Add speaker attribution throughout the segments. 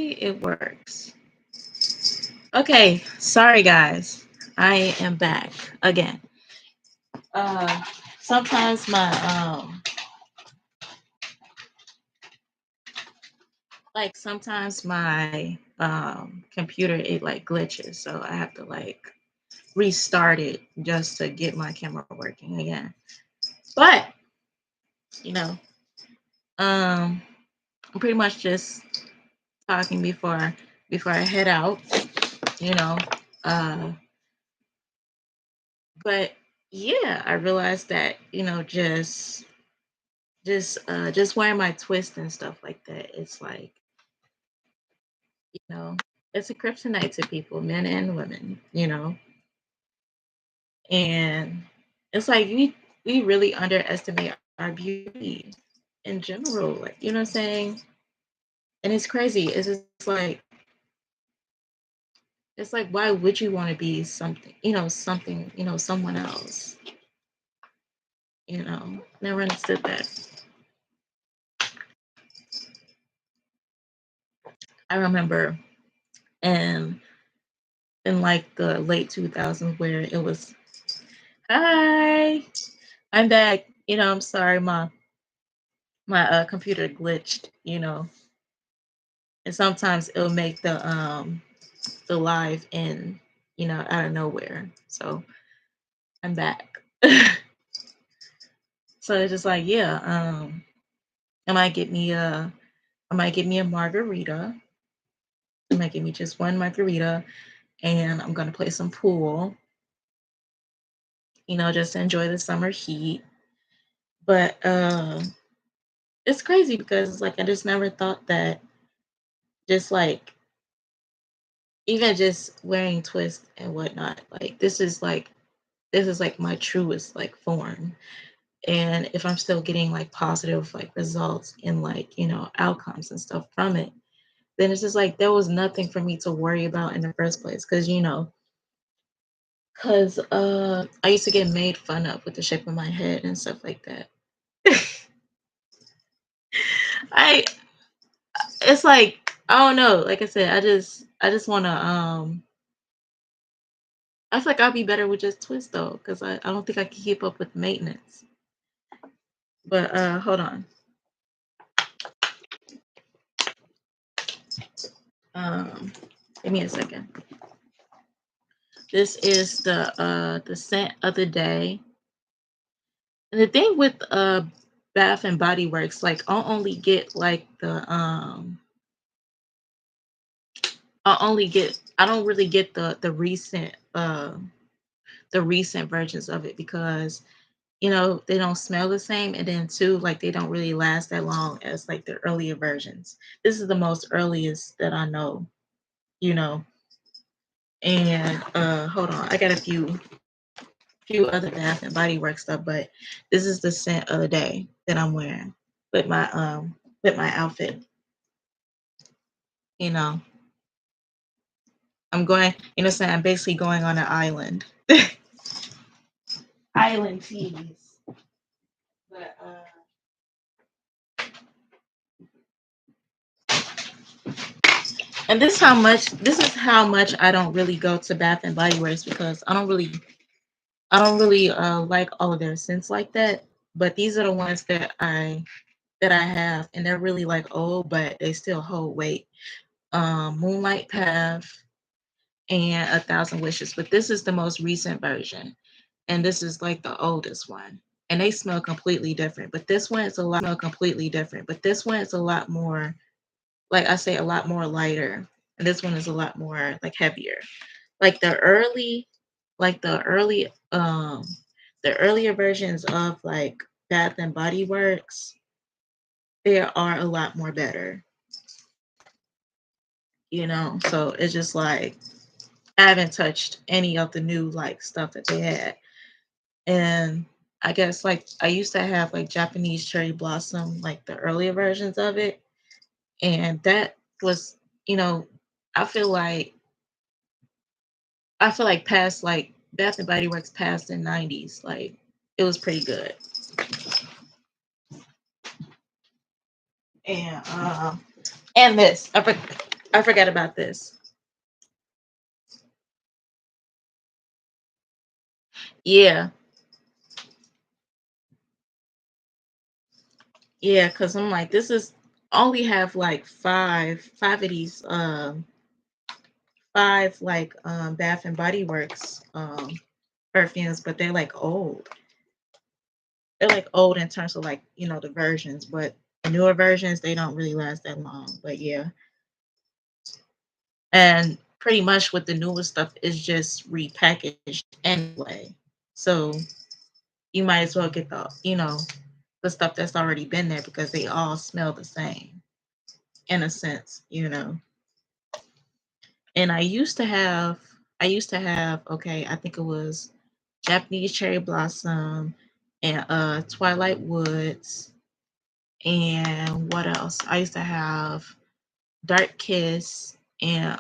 Speaker 1: Hopefully it works. Okay, sorry guys. I am back again. Uh sometimes my sometimes my computer it like glitches, so I have to like restart it just to get my camera working again. But you know, um I'm pretty much just talking before I head out, you know. Uh but yeah, I realized that, just wearing my twist and stuff like that, it's like, you know, it's a kryptonite to people, men and women, and it's like we really underestimate our beauty in general, like, you know what I'm saying? And it's crazy. It's like why would you want to be something, someone else? Never understood that. I remember in in like the late 2000s where it was, hi, I'm back. I'm sorry, my computer glitched, and sometimes it'll make the live in, out of nowhere. So I'm back. So it's just like, yeah, I might get me a I might get me a margarita. I might get me just one margarita, and I'm gonna play some pool, just to enjoy the summer heat. But it's crazy because it's like I just never thought that just like even just wearing twists and whatnot, like this is like my truest like form. And if I'm still getting like positive like results and like, outcomes and stuff from it, then it's just like there was nothing for me to worry about in the first place. Cause I used to get made fun of with the shape of my head and stuff like that. I It's like I don't know. Like I said, I just wanna I feel like I'll be better with just twist though, because I don't think I can keep up with maintenance. But hold on. Um Give me a second. This is the scent of the day. And the thing with Bath and Body Works, like I don't really get the recent versions of it because they don't smell the same, and then too, like they don't really last that long as like the earlier versions. This is the most earliest that I know, you know. And hold on, I got a few other Bath and Body Works stuff, but this is the scent of the day that I'm wearing with my outfit. You know, I'm going. Saying I'm basically going on an island. Island teas. But and this is how much I don't really go to Bath and Body Works because I don't really like all of their scents like that. But these are the ones that I have, and they're really like old, but they still hold weight. Moonlight Path and A Thousand Wishes, but this is the most recent version, and this is like the oldest one. And they smell completely different, but this one is a lot more, like I say, a lot more lighter, and this one is a lot more like heavier. Like the early, the earlier versions of like Bath and Body Works, they are a lot more better. So it's just like I haven't touched any of the new like stuff that they had. And I guess like I used to have like Japanese cherry blossom, like the earlier versions of it. And that was, you know, I feel like past like Bath and Body Works past the 90s, like it was pretty good. And and this. I forgot about this. Yeah, yeah, because I'm like, this is only have like five of these five like Bath and Body Works perfumes, but they're like old. They're like old in terms of like, the versions, but the newer versions they don't really last that long. But yeah. And pretty much with the newest stuff is just repackaged anyway. So you might as well get the stuff that's already been there because they all smell the same in a sense. And I used to have, okay, I think it was Japanese cherry blossom and Twilight Woods, and what else? I used to have Dark Kiss and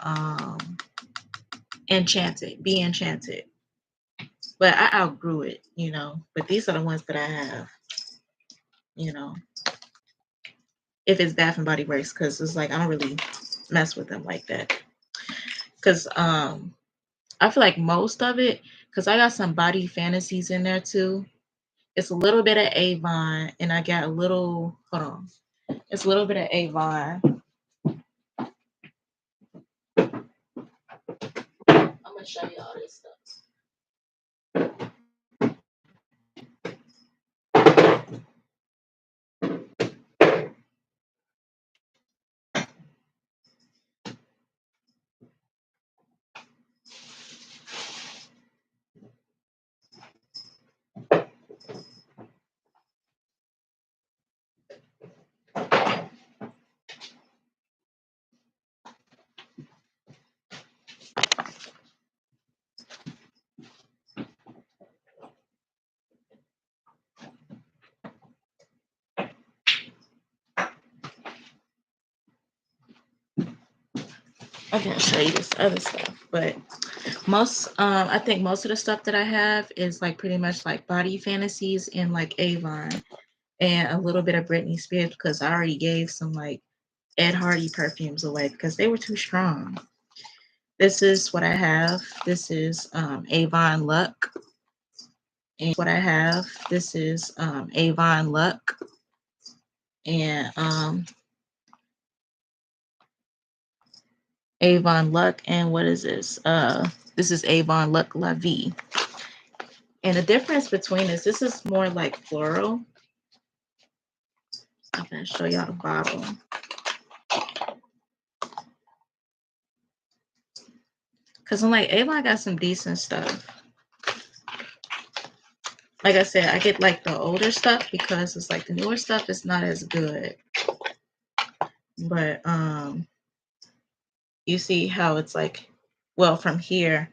Speaker 1: Enchanted, Be Enchanted. But I outgrew it. But these are the ones that I have, you know, if it's Bath and Body Works, because it's like I don't really mess with them like that. Because I feel like most of it, because I got some Body Fantasies in there too. It's a little bit of Avon, and I got a little. Hold on, it's a little bit of Avon. I'm gonna show you all this stuff. I'm gonna show you this other stuff, but I think most of the stuff that I have is like pretty much like Body Fantasies and like Avon and a little bit of Britney Spears because I already gave some like Ed Hardy perfumes away because they were too strong. This is what I have. This is Avon Luck. And what I have. This is Avon Luck. And Avon Luck. And what is this? This is Avon Luck La Vie. And the difference between this is more like floral. I'm gonna show y'all the bottle. Cause I'm like, Avon got some decent stuff. Like I said, I get like the older stuff because it's like the newer stuff is not as good. But you see how it's like, well, from here,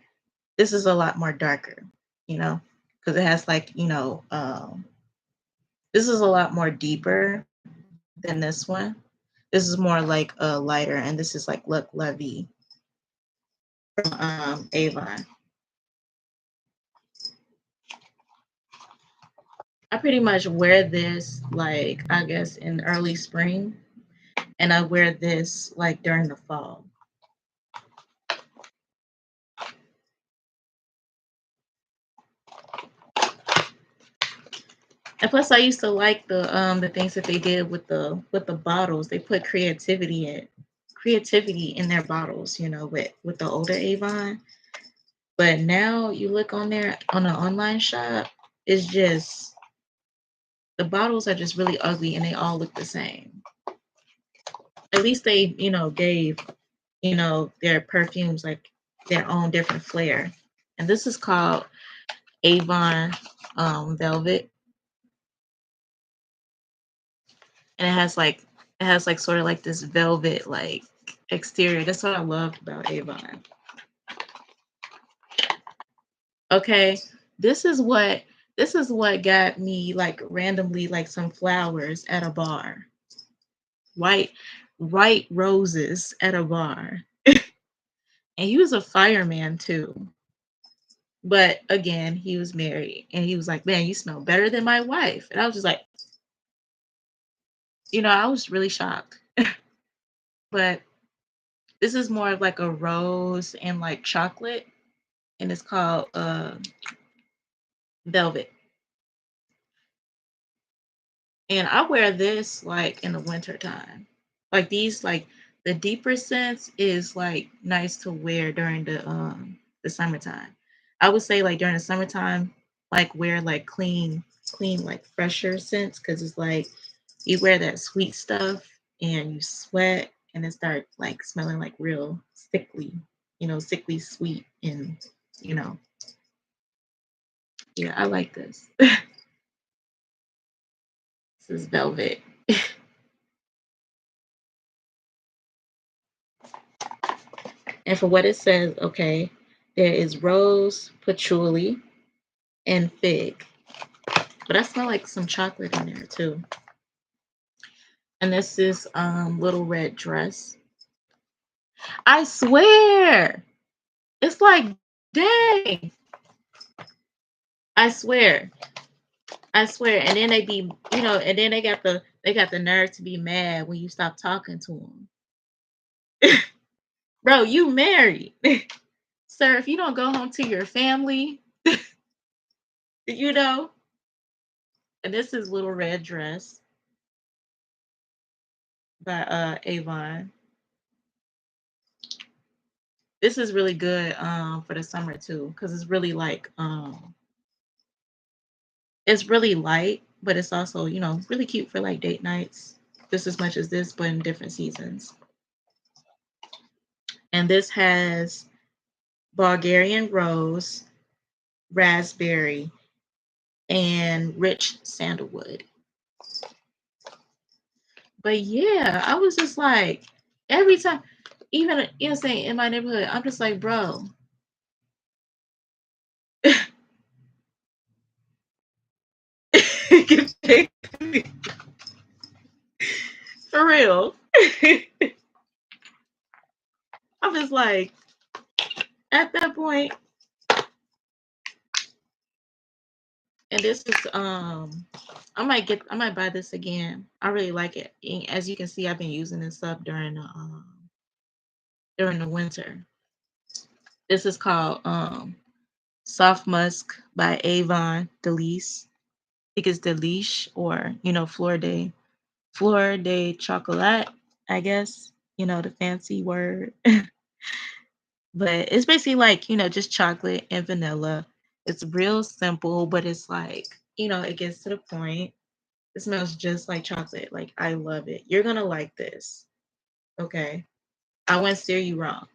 Speaker 1: this is a lot more darker, because it has like, this is a lot more deeper than this one. This is more like a lighter, and this is like Look Levy from Avon. I pretty much wear this like I guess in early spring, and I wear this like during the fall. And plus, I used to like the things that they did with the bottles. They put creativity in their bottles, with the older Avon. But now you look on there on the online shop, it's just the bottles are just really ugly and they all look the same. At least they, gave, their perfumes like their own different flair. And this is called Avon Velvet. And it has like sort of like this velvet like exterior. That's what I loved about Avon. Okay. This is what got me like randomly like some flowers at a bar. White white roses at a bar. And he was a fireman too. But again, he was married and he was like, "Man, you smell better than my wife." And I was just like, I was really shocked. But This is more of like a rose and like chocolate, and it's called Velvet. And I wear this like in the winter time. Like these like the deeper scents is like nice to wear during the summertime. I would say like during the summertime, like wear like clean like fresher scents because it's like you wear that sweet stuff and you sweat and it start like smelling like real sickly, sickly sweet and you know, yeah, I like this. This is velvet. And for what it says, okay, there is rose, patchouli, and fig. But I smell like some chocolate in there too. And this is little red dress. I swear. It's like, dang. I swear. I swear. And then and then they got the nerve to be mad when you stop talking to them. Bro, you married. Sir, if you don't go home to your family, you know, and this is little red dress by Avon. This is really good for the summer too, because it's really like it's really light, but it's also, really cute for like date nights, just as much as this, but in different seasons. And this has Bulgarian rose, raspberry, and rich sandalwood. But yeah, I was just like, every time, even saying in my neighborhood, I'm just like, bro, for real. I'm just like, at that point, and this is I might buy this again. I really like it. And as you can see, I've been using this up during the winter. This is called Soft Musk by Avon Delice. I think it's Delish or Fleur de Chocolat, I guess, the fancy word. But it's basically like, just chocolate and vanilla. It's real simple, but it's like, it gets to the point. It smells just like chocolate. Like I love it. You're gonna like this. Okay. I won't steer you wrong.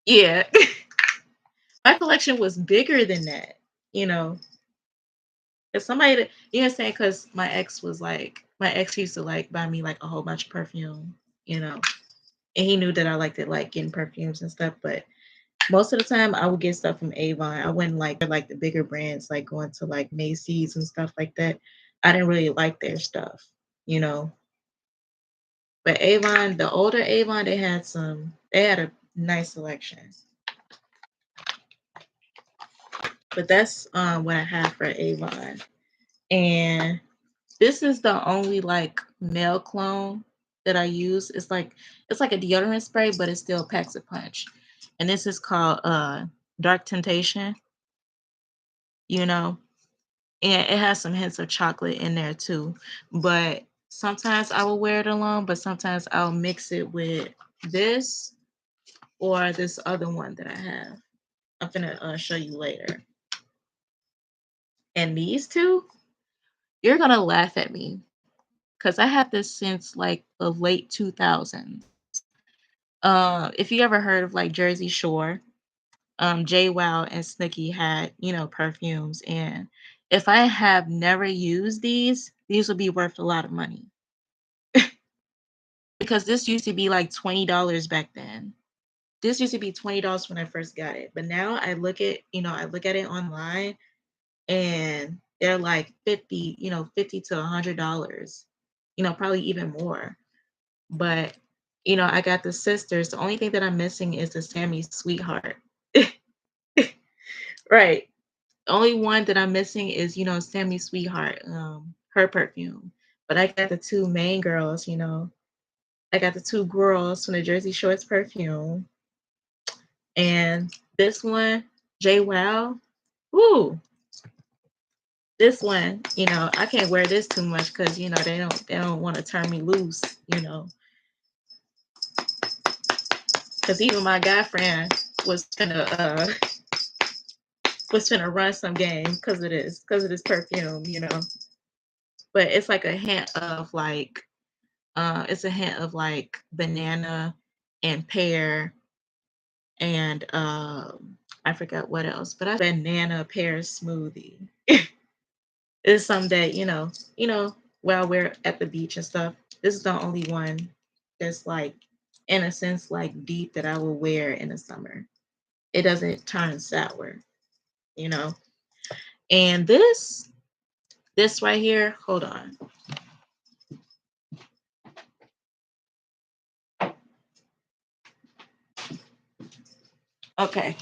Speaker 1: Yeah. My collection was bigger than that, you know. If somebody saying because my ex used to like buy me like a whole bunch of perfume, and he knew that I liked it like getting perfumes and stuff, but most of the time I would get stuff from Avon. I wouldn't like the bigger brands like going to like Macy's and stuff like that. I didn't really like their stuff, you know. But Avon, the older Avon, they had a nice selection. But that's what I have for Avon. And this is the only like male clone that I use. It's like a deodorant spray, but it still packs a punch. And this is called Dark Temptation, you know. And it has some hints of chocolate in there too. But sometimes I will wear it alone, but sometimes I'll mix it with this or this other one that I have. I'm gonna show you later. And these two, you're gonna laugh at me because I had this since like the late 2000s. If you ever heard of like Jersey Shore, JWoww and Snooki had perfumes, and if I have never used these would be worth a lot of money because this used to be like $20 back then. This used to be $20 when I first got it, but now I look at it online and they're like 50, 50 to $100, probably even more. But I got the sisters. The only thing that I'm missing is the Sammy Sweetheart. Right. The only one that I'm missing is, Sammy Sweetheart, her perfume. But I got the two main girls, I got the two girls from the Jersey Shorts perfume. And this one, J Wow. Ooh, this one, I can't wear this too much because they don't want to turn me loose, because even my guy friend was finna run some game because of this perfume. But it's like a hint of like it's a hint of like banana and pear and I forgot what else, but I banana pear smoothie. It's something that while we're at the beach and stuff. This is the only one that's like, in a sense, like deep that I will wear in the summer. It doesn't turn sour, you know. And this right here, hold on. Okay,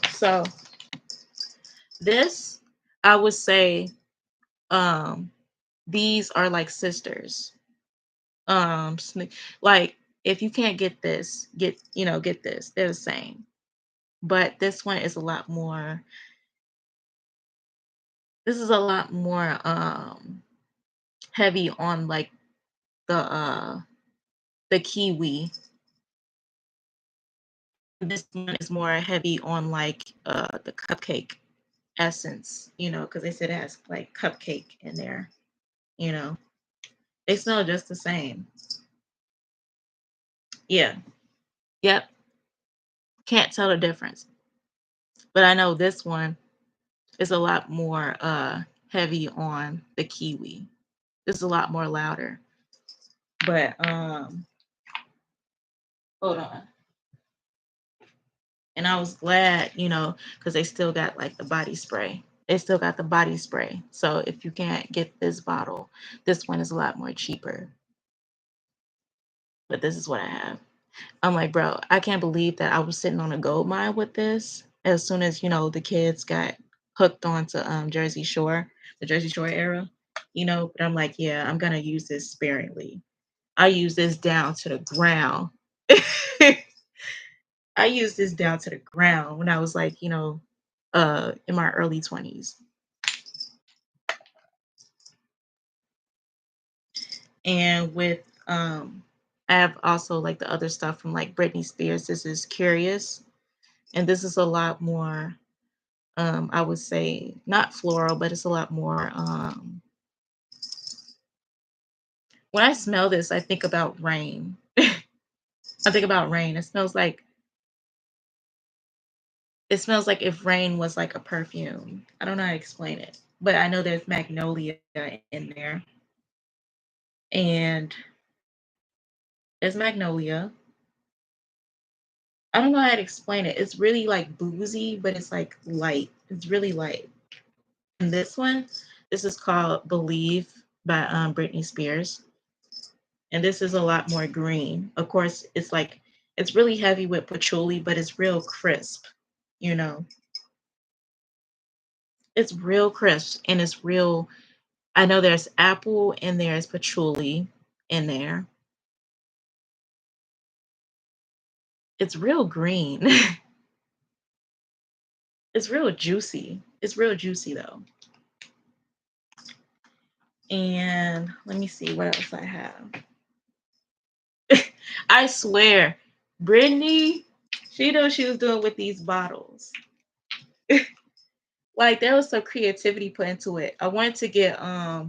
Speaker 1: so this I would say um these are like sisters. Like if you can't get this, get this. They're the same. But this one is a lot more this is a lot more heavy on like the kiwi. This one is more heavy on like the cupcake essence, because they said it has like cupcake in there, you know. They smell just the same. Yeah. Yep. Can't tell the difference. But I know this one is a lot more heavy on the kiwi. This is a lot more louder. But hold on. And I was glad, because they still got like the body spray. They still got the body spray. So if you can't get this bottle, this one is a lot more cheaper. But this is what I have. I'm like, bro, I can't believe that I was sitting on a gold mine with this as soon as, the kids got hooked onto Jersey Shore, the Jersey Shore era, but I'm like, yeah, I'm gonna use this sparingly. I use this down to the ground. I used this down to the ground when I was like, in my early 20s. And with I have also like the other stuff from like Britney Spears. This is Curious. And this is a lot more I would say not floral, but it's a lot more when I smell this, I think about rain. I think about rain. It smells like if rain was like a perfume. I don't know how to explain it, but I know there's magnolia in there. And there's magnolia. I don't know how to explain it. It's really like boozy, but it's like light. It's really light. And this is called Believe by Britney Spears. And this is a lot more green. Of course, it's really heavy with patchouli, but it's real crisp, you know. It's real crisp and it's real. I know there's apple and there's patchouli in there. It's real green. It's real juicy. It's real juicy though. And let me see what else I have. I swear, Brittany, she knew what she was doing with these bottles. Like there was some creativity put into it. I wanted to get I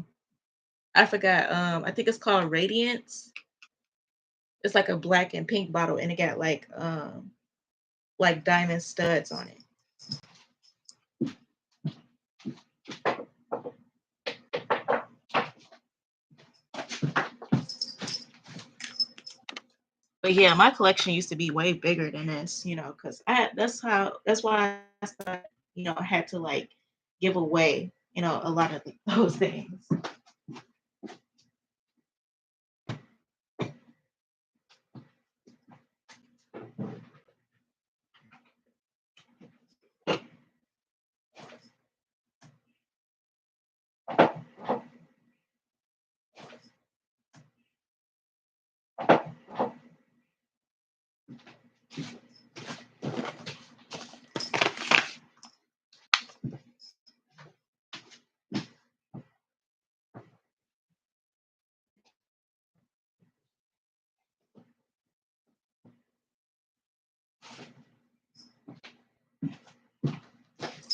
Speaker 1: forgot I think it's called Radiance. It's like a black and pink bottle and it got like diamond studs on it. But yeah, my collection used to be way bigger than this, because that's why I started, I had to like give away, a lot of those things.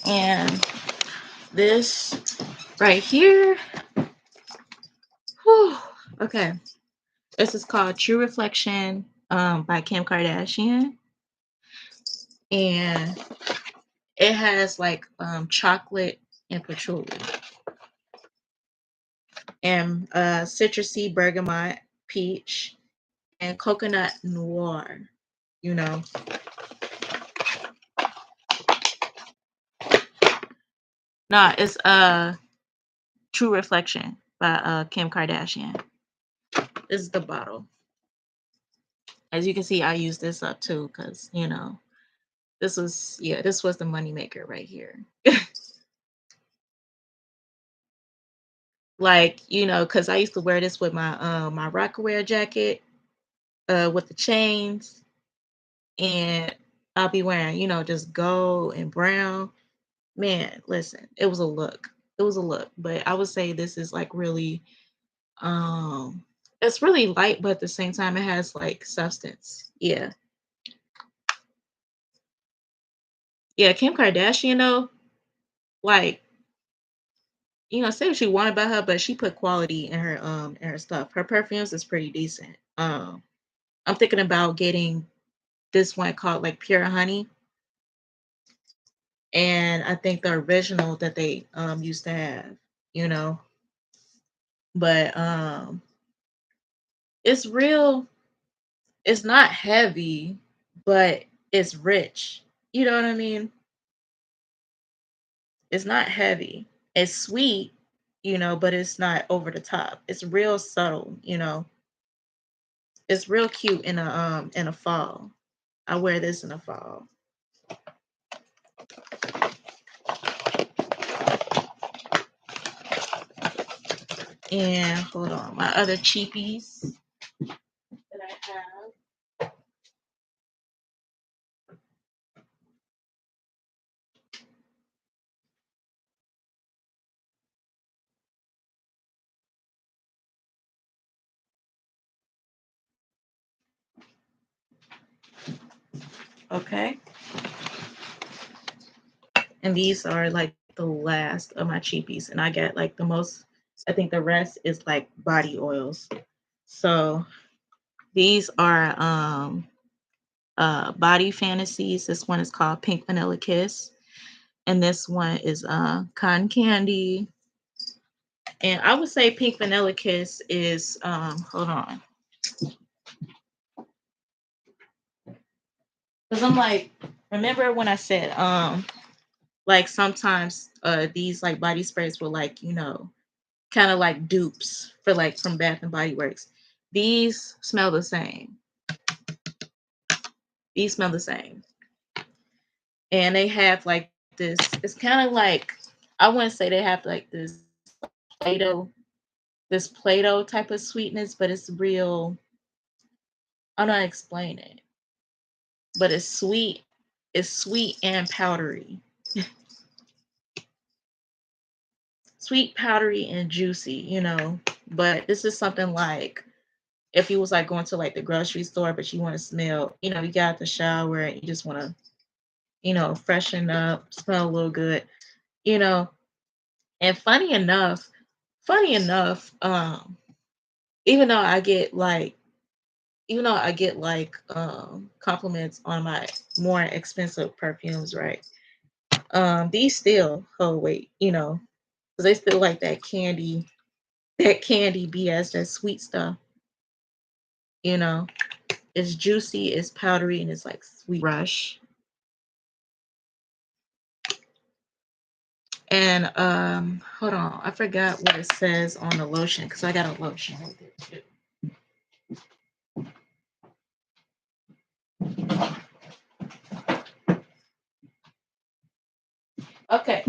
Speaker 1: And this right here, whew, okay. This is called True Reflection by Kim Kardashian. And it has like chocolate and patchouli and citrusy bergamot, peach, and coconut noir. You know, no, it's True Reflection by Kim Kardashian. This is the bottle. As you can see, I use this up too because you know this was the moneymaker right here. Like you know, because I used to wear this with my my Rockaware jacket with the chains, and I'll be wearing you know just gold and brown. Man, listen, it was a look. It was a look, but I would say this is like really it's really light, but at the same time it has like substance. Yeah. Yeah, Kim Kardashian though, like, you know, say what you want about her, but she put quality in her stuff. Her perfumes is pretty decent. I'm thinking about getting this one called like Pure Honey. And I think the original that they used to have, you know. But it's real, it's not heavy, but it's rich. You know what I mean? It's not heavy. It's sweet, you know, but it's not over the top. It's real subtle, you know. It's real cute in a fall. I wear this in the fall. And hold on, my other cheapies that I have. Okay. And these are like the last of my cheapies. And I get like the most, I think the rest is like body oils. So these are body fantasies. This one is called Pink Vanilla Kiss. And this one is cotton candy. And I would say Pink Vanilla Kiss is hold on. Because I'm like, remember when I said like sometimes these like body sprays were like, you know, kind of like dupes for like from Bath and Body Works. These smell the same. These smell the same. And they have like this, it's kind of like, I wouldn't say they have like this Play-Doh, this Play-Doh type of sweetness, but it's real, I'm not explain it. But it's sweet. It's sweet and powdery. Sweet, powdery, and juicy, you know. But this is something like if you was like going to like the grocery store, but you want to smell, you know, you got out the shower and you just want to, you know, freshen up, smell a little good, you know. And funny enough, even though I get like, even though I get like compliments on my more expensive perfumes, right? These still hold weight, you know, because they still like that candy BS, that sweet stuff, you know. It's juicy, it's powdery, and it's like sweet rush. And hold on, I forgot what it says on the lotion because I got a lotion with it too. Okay,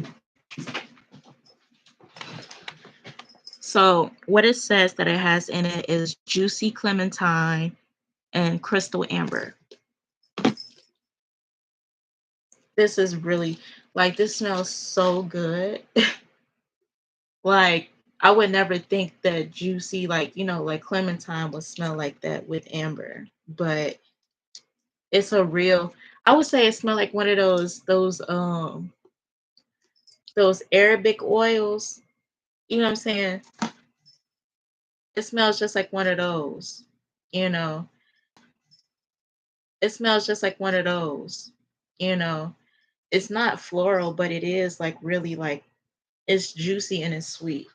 Speaker 1: so what it says that it has in it is juicy clementine and crystal amber. This is really like this smells so good. Like I would never think that juicy, like like clementine would smell like that with amber, but it's a real. I would say it smelled like one of those Arabic oils. You know what I'm saying? It smells just like one of those. You know, it smells just like one of those. You know, it's not floral, but it is like really like it's juicy and it's sweet.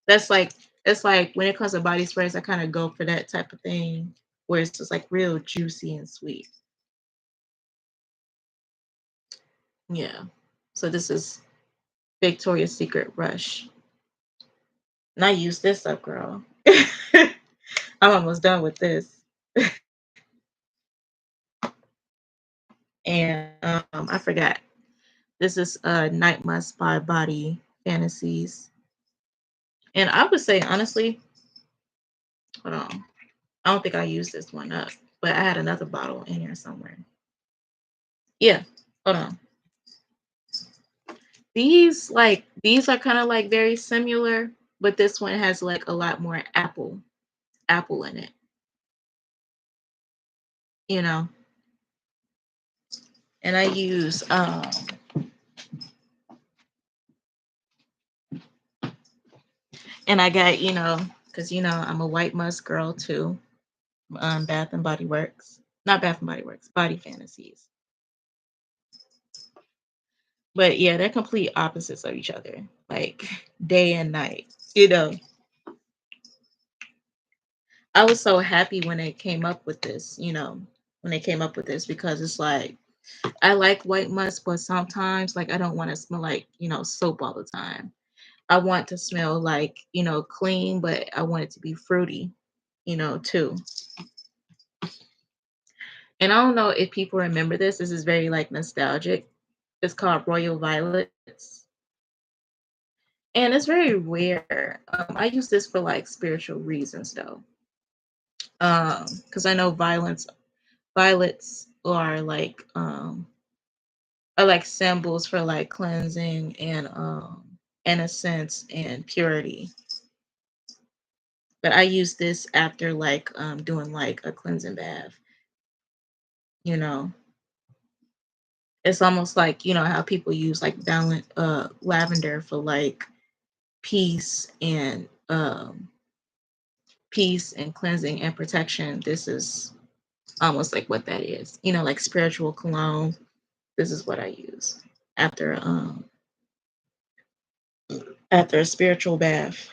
Speaker 1: That's like it's like when it comes to body sprays, I kind of go for that type of thing where it's just like real juicy and sweet. Yeah. So this is Victoria's Secret Rush. And I use this up, girl. I'm almost done with this. And I forgot. This is Night Must by Body Fantasies. And I would say honestly, hold on. I don't think I used this one up, but I had another bottle in here somewhere. Yeah, hold on. These are kind of like very similar, but this one has like a lot more apple in it, you know. And I use and I got, because I'm a white musk girl too. Bath and Body Works. Not Bath and Body Works, Body Fantasies. But yeah, they're complete opposites of each other, like day and night. You know, I was so happy when they came up with this, when they came up with this because it's like I like white musk, but sometimes like I don't want to smell like, soap all the time. I want to smell like, clean, but I want it to be fruity, too. And I don't know if people remember this. This is very like nostalgic. It's called Royal Violets. And it's very rare. I use this for like spiritual reasons though. Because I know violets are like symbols for like cleansing and innocence and purity. But I use this after like doing like a cleansing bath, you know. It's almost like, how people use like lavender for like peace and peace and cleansing and protection. This is almost like what that is. Like spiritual cologne. This is what I use after after a spiritual bath.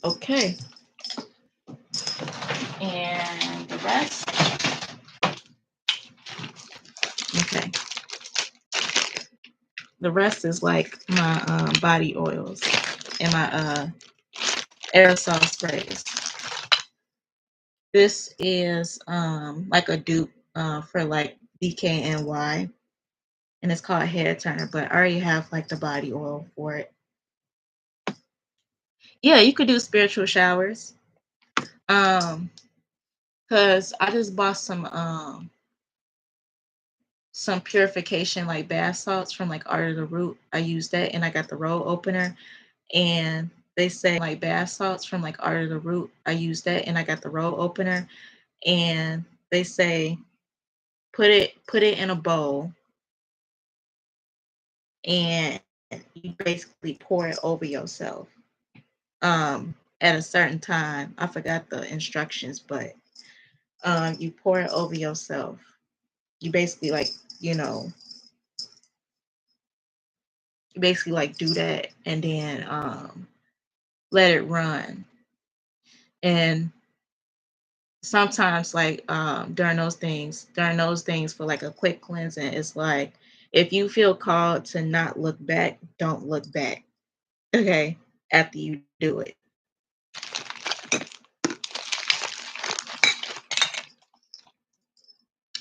Speaker 1: Okay. And the rest. Okay. The rest is like my body oils and my aerosol sprays. This is like a dupe for like DKNY, and it's called Hair Turner, but I already have like the body oil for it. Yeah, you could do spiritual showers. Um, cause I just bought some purification like bath salts from like Art of the Root. I used that and I got the roll opener and they say like bath salts from like Art of the Root. I used that and I got the roll opener and they say put it in a bowl and you basically pour it over yourself at a certain time. I forgot the instructions, but you pour it over yourself. You basically like, you know, you basically like do that and then let it run. And sometimes like during those things for like a quick cleansing, it's like if you feel called to not look back, don't look back. Okay, after you do it.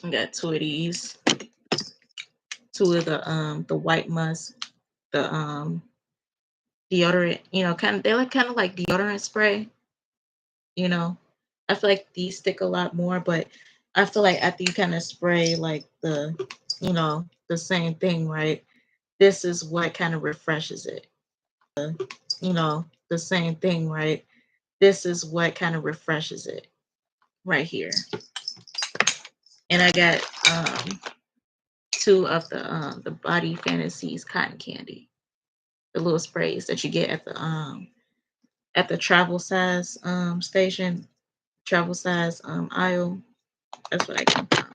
Speaker 1: I got two of these, two of the white musk, the deodorant, they like kind of like deodorant spray, you know. I feel like these stick a lot more, but I feel like after you kind of spray like the same thing, right? This is what kind of refreshes it. The same thing, right? This is what kind of refreshes it right here. And I got two of the Body Fantasies cotton candy, the little sprays that you get at the travel size station, travel size aisle. That's what I got.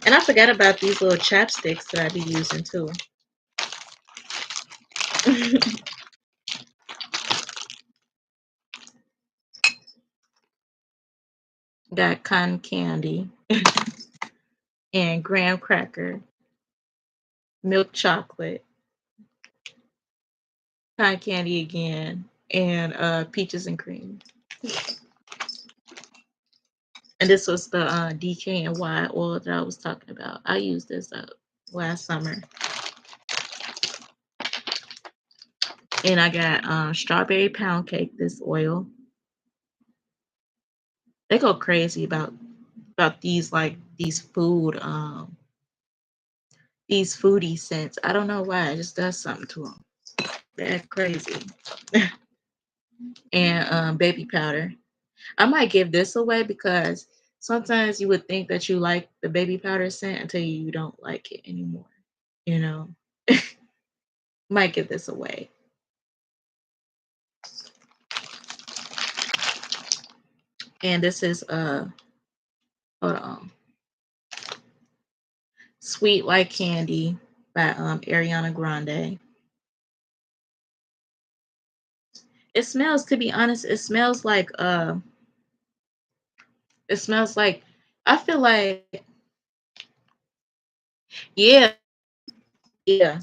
Speaker 1: And I forgot about these little chapsticks that I be using too. Got cotton candy and graham cracker, milk chocolate, cotton candy again, and peaches and cream. And this was the DKNY oil that I was talking about. I used this last summer. And I got strawberry pound cake, this oil. They go crazy about these foodie scents. I don't know why. It just does something to them. They're crazy. And baby powder. I might give this away because sometimes you would think that you like the baby powder scent until you don't like it anymore. You know, might give this away. And this is hold on, Sweet Like Candy by Ariana Grande. It smells, to be honest, it smells like, I feel like, yeah, yeah,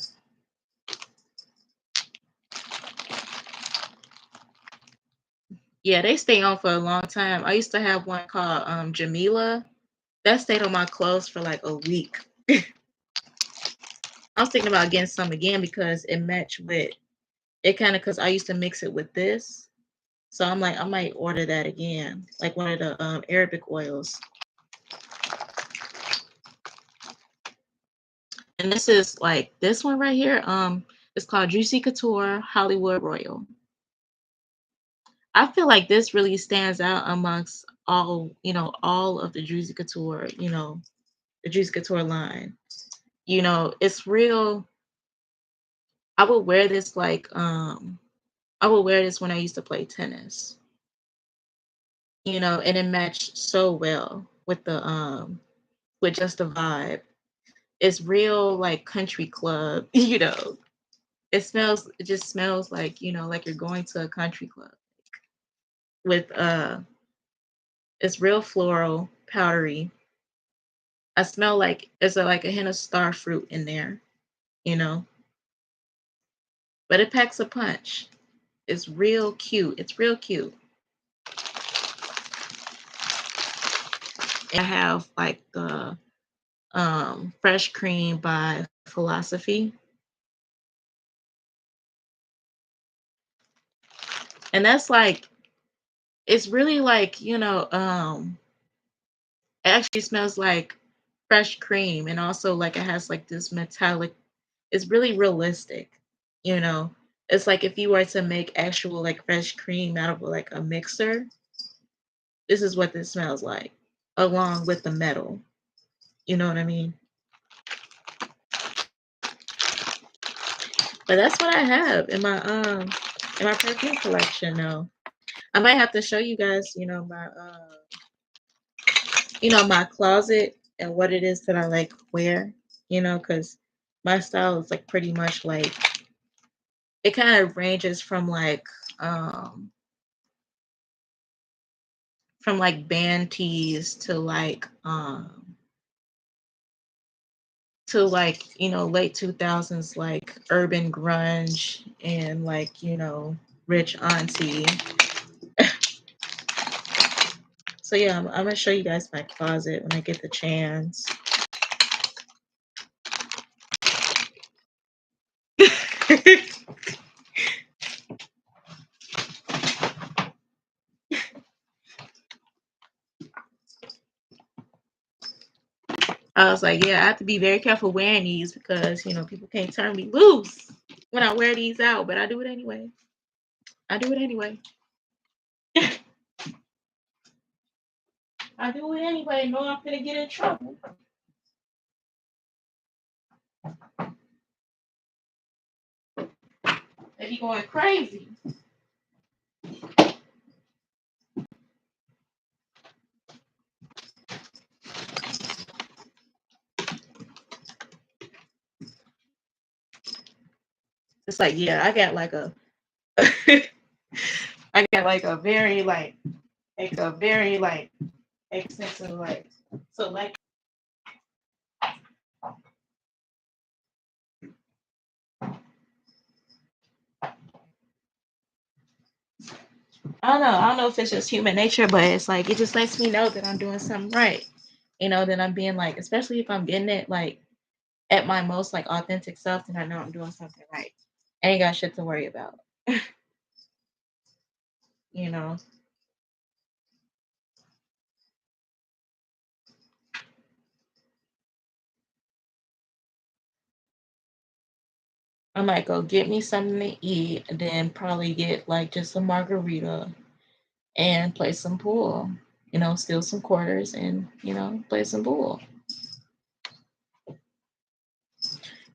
Speaker 1: yeah, they stay on for a long time. I used to have one called Jamila. That stayed on my clothes for like a week. I was thinking about getting some again because it matched with it kind of, because I used to mix it with this. So I'm like, I might order that again, like one of the Arabic oils. And this is like this one right here. It's called Juicy Couture Hollywood Royal. I feel like this really stands out amongst all of the Juicy Couture, the Juicy Couture line. It's real. I would wear this I would wear this when I used to play tennis. And it matched so well with just the vibe. It's real like country club, it just smells like, like you're going to a country club with it's real floral, powdery. I smell like there's like a hint of star fruit in there, you know, but it packs a punch. It's real cute. It's real cute. And I have like the fresh cream by Philosophy. And that's like, it's really like, it actually smells like fresh cream, and also like it has like this metallic, it's really realistic, you know. It's like if you were to make actual like fresh cream out of like a mixer, this is what this smells like, along with the metal. You know what I mean? But that's what I have in my perfume collection now. I might have to show you guys, my closet and what it is that I like wear, because my style is like pretty much like, it kind of ranges from like band tees to like late 2000s like urban grunge and like rich auntie. So yeah, I'm gonna show you guys my closet when I get the chance. I was like, yeah, I have to be very careful wearing these because people can't turn me loose when I wear these out, but I do it anyway. I do it anyway. I do it anyway. No, I'm gonna get in trouble. They be going crazy. It's like, yeah, I got like a, I got like a very like extensive like select. I don't know. I don't know if it's just human nature, but it's like it just lets me know that I'm doing something right. That I'm being like, especially if I'm getting it like at my most like authentic self, then I know I'm doing something right. I ain't got shit to worry about. You know, I might go get me something to eat, and then probably get like just a margarita and play some pool. Steal some quarters and play some pool.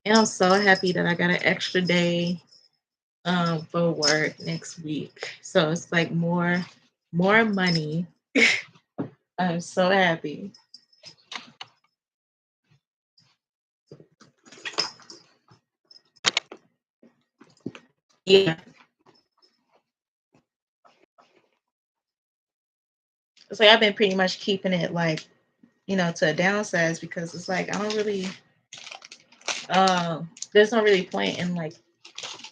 Speaker 1: And I'm so happy that I got an extra day for work next week. So it's like more money. I'm so happy. Yeah. It's like I've been pretty much keeping it like, to a downsize because it's like I don't really there's no really point in like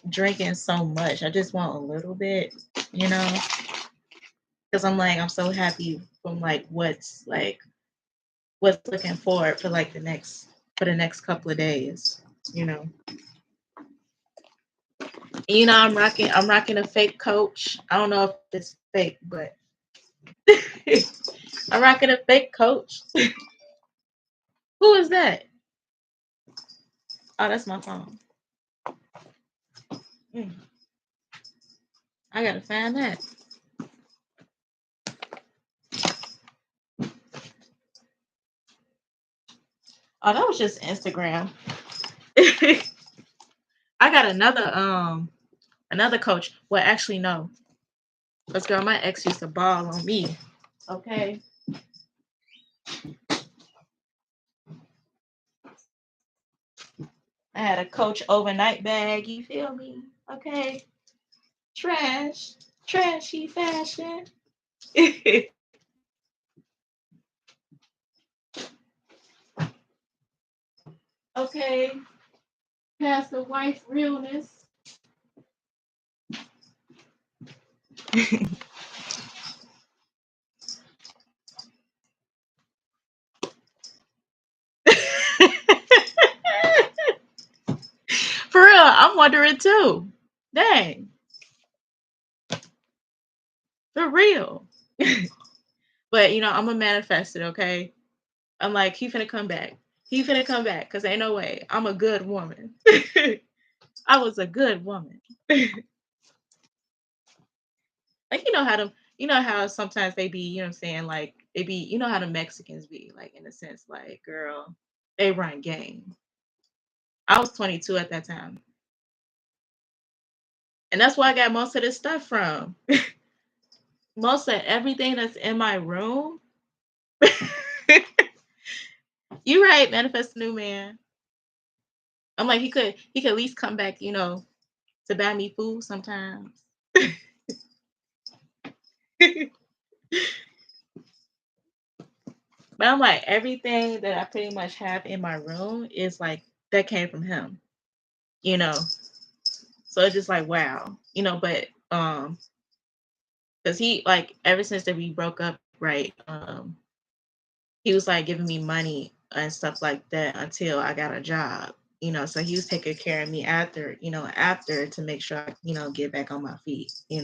Speaker 1: drinking so much. I just want a little bit, you know, because I'm like I'm so happy from like what's looking forward for like the next couple of days, you know. I'm rocking a fake coach. I don't know if it's fake, but I'm rocking a fake coach. Who is that? Oh, that's my phone. Mm, I gotta find that. Oh, that was just Instagram. I got another coach. Well, actually no. Let's girl, my ex used to ball on me. Okay. I had a coach overnight bag, you feel me? Okay. Trash. Trashy fashion. Okay. Past the wife realness. For real, I'm wondering too. Dang, for real. But I'm gonna manifest it, okay? I'm like, he finna come back. He finna come back, cause ain't no way. I'm a good woman. I was a good woman. Like you know how sometimes they be, you know what I'm saying, like they be, how the Mexicans be, like in a sense, like, girl, they run game. I was 22 at that time. And that's where I got most of this stuff from. Most of everything that's in my room. You right, manifest a new man. I'm like, he could at least come back, to buy me food sometimes. But I'm like, everything that I pretty much have in my room is like that came from him, you know. So it's just like wow, but because he like ever since that we broke up, right? He was like giving me money and stuff like that until I got a job, so he was taking care of me after to make sure I, get back on my feet. It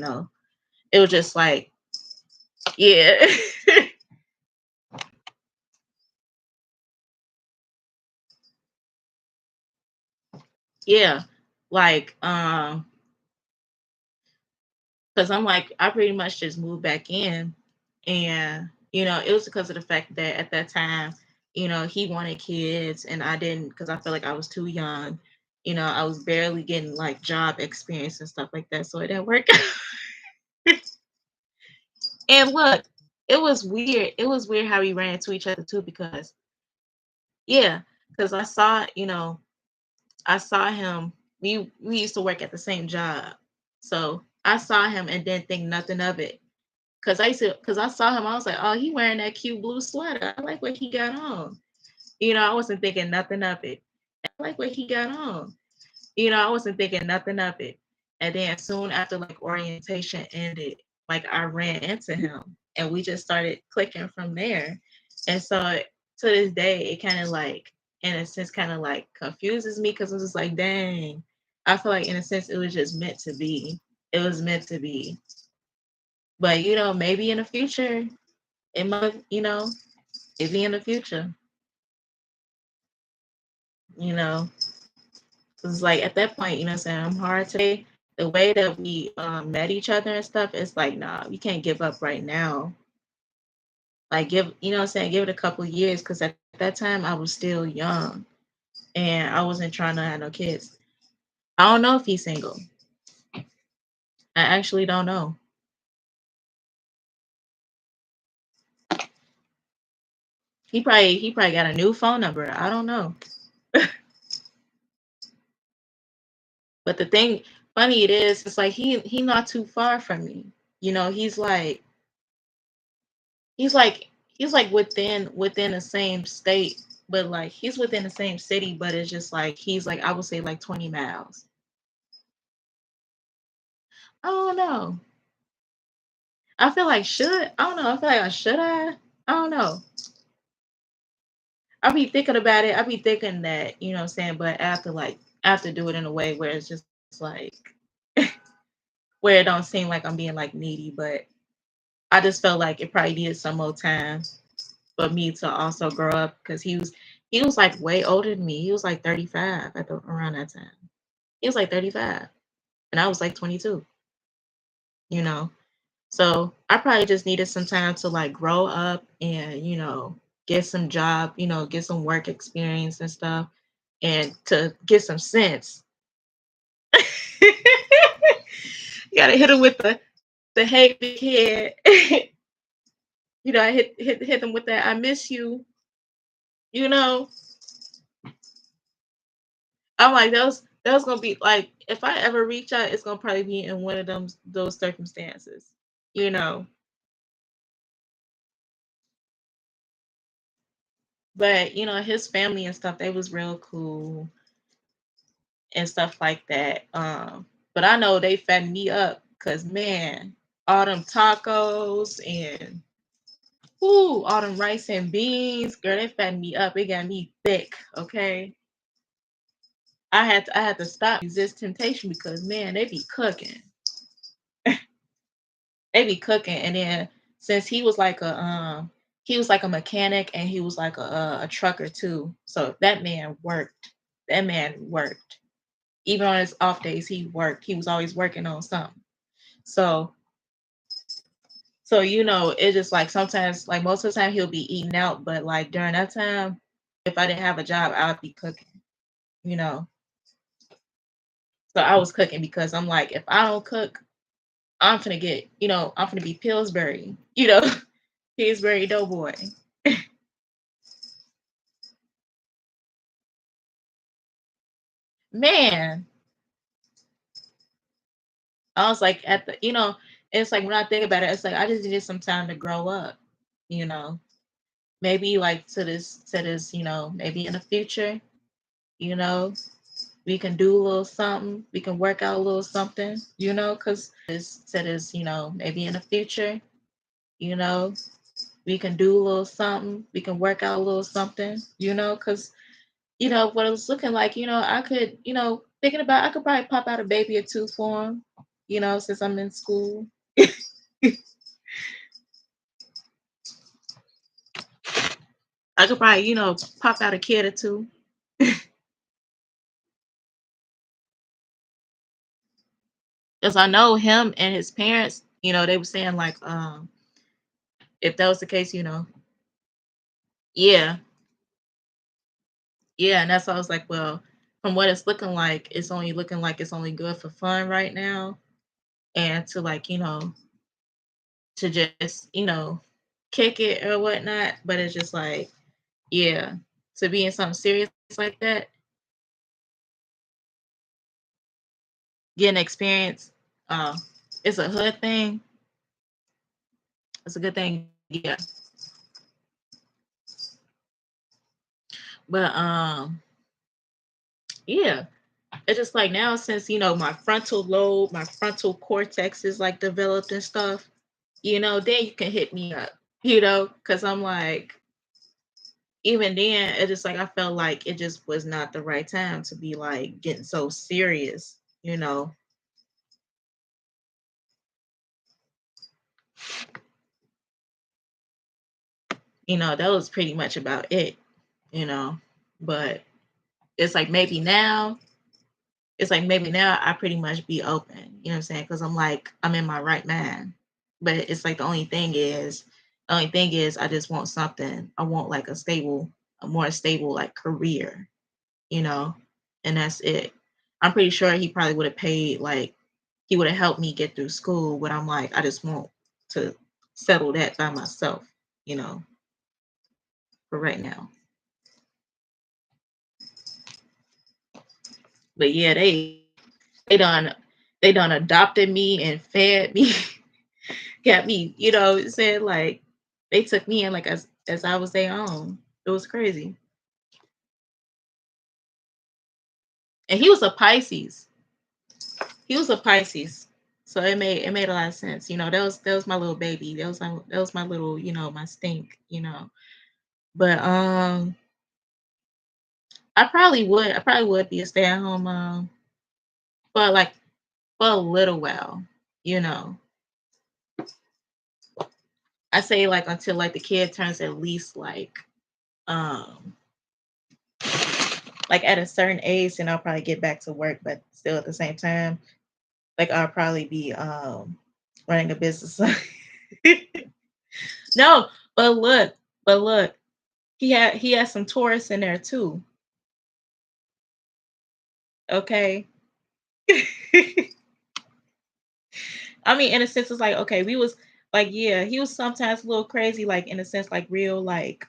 Speaker 1: was just like, yeah. Yeah. Like, because I'm like, I pretty much just moved back in. And, it was because of the fact that at that time, he wanted kids and I didn't because I felt like I was too young. I was barely getting like job experience and stuff like that. So it didn't work. And look, it was weird. It was weird how we ran into each other too, because yeah, because I saw him. We used to work at the same job. So I saw him and didn't think nothing of it. Cause I saw him, I was like, oh, he wearing that cute blue sweater. I like what he got on. I wasn't thinking nothing of it. I like what he got on. I wasn't thinking nothing of it. And then soon after like orientation ended, like I ran into him and we just started clicking from there. And so to this day, it kind of like, in a sense, kind of like confuses me because it was just like, dang, I feel like in a sense it was just meant to be. It was meant to be. But maybe in the future, it might, maybe in the future, you know. It's like at that point, what I'm saying, I'm hard today. The way that we met each other and stuff, it's like, nah, we can't give up right now. Like give, what I'm saying, give it a couple years because at that time I was still young and I wasn't trying to have no kids. I don't know if he's single. I actually don't know. He probably got a new phone number. I don't know. But the thing funny it is, it's like he not too far from me. He's like He's like he's like within the same state, but like he's within the same city, but it's just like he's like I would say like 20 miles. I don't know. I don't know. I feel like I should have. I don't know. I be thinking about it. I be thinking that, what I'm saying, but I have to do it in a way where it's just like where it don't seem like I'm being like needy, but I just felt like it probably needed some more time for me to also grow up because he was like way older than me. He was like 35 around that time. He was like 35 and I was like 22, you know. So I probably just needed some time to like grow up and, get some job, get some work experience and stuff and to get some sense. You gotta hit him with the hey big head. I hit them with that I miss you, you know. I'm like, that was gonna be like if I ever reach out, it's gonna probably be in one of those circumstances, you know. But his family and stuff, they was real cool and stuff like that. But I know they fed me up because man, all them tacos and all them rice and beans, girl, they fed me up. It got me thick, okay. I had to stop resist temptation because man, they be cooking. They be cooking, and then since he was like a mechanic and he was like a trucker too. So that man worked. That man worked. Even on his off days, he worked. He was always working on something. So it's just like sometimes, like most of the time, he'll be eating out, but like during that time, if I didn't have a job, I'd be cooking. You know, so I was cooking because I'm like, if I don't cook, I'm gonna be Pillsbury. Pillsbury Doughboy. Man, I was like it's like when I think about it, it's like I just needed some time to grow up, you know. Maybe like to this, maybe in the future, you know, we can do a little something, we can work out a little something, because this, maybe in the future, you know, we can do a little something, we can work out a little something, because what it was looking like, I could, thinking about I could probably pop out a baby or two for him, since I'm in school. I could probably, pop out a kid or two. Because I know him and his parents, they were saying like, if that was the case, yeah, yeah, and that's why I was like, well, from what it's looking like, it's only looking like it's only good for fun right now, and to like, to just, kick it or whatnot. But it's just like, yeah, to be in something serious like that, getting experience, uh, it's a hood thing. It's a good thing, yeah. But yeah, it's just like now since my frontal lobe, my frontal cortex is like developed and stuff, then you can hit me up, because I'm like, even then, it just like I felt like it just was not the right time to be like getting so serious, that was pretty much about it, you know. But it's like maybe now, I pretty much be open, you know what I'm saying? Because I'm like, I'm in my right mind. But it's like the only thing is I just want something. I want like a more stable like career, you know, and that's it. I'm pretty sure he probably would have paid like he would have helped me get through school, but I'm like, I just want to settle that by myself, you know, for right now. But yeah, they done they done adopted me and fed me, got me, said like they took me in like as I was their own. It was crazy. And he was a Pisces. He was a Pisces. So it made a lot of sense. That was my little baby. That was my little, my stink, But I probably would be a stay-at-home mom for like for a little while, you know. I say like until like the kid turns at least um like at a certain age, and I'll probably get back to work, but still at the same time, like I'll probably be running a business. No, but look, he had some tourists in there too. Okay. I mean, in a sense, it's like, okay, we was like, yeah, he was sometimes a little crazy, like in a sense, like real, like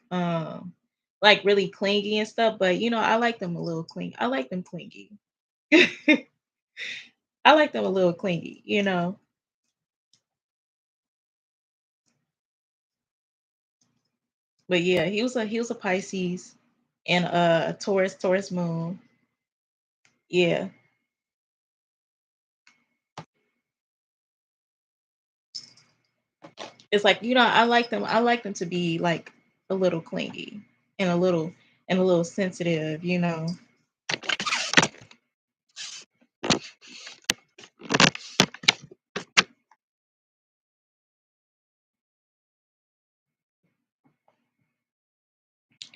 Speaker 1: really clingy and stuff. But I like them a little clingy. I like them clingy. I like them a little clingy. But yeah, he was a Pisces and a Taurus moon. Yeah, it's like I like them to be like a little clingy and a little sensitive.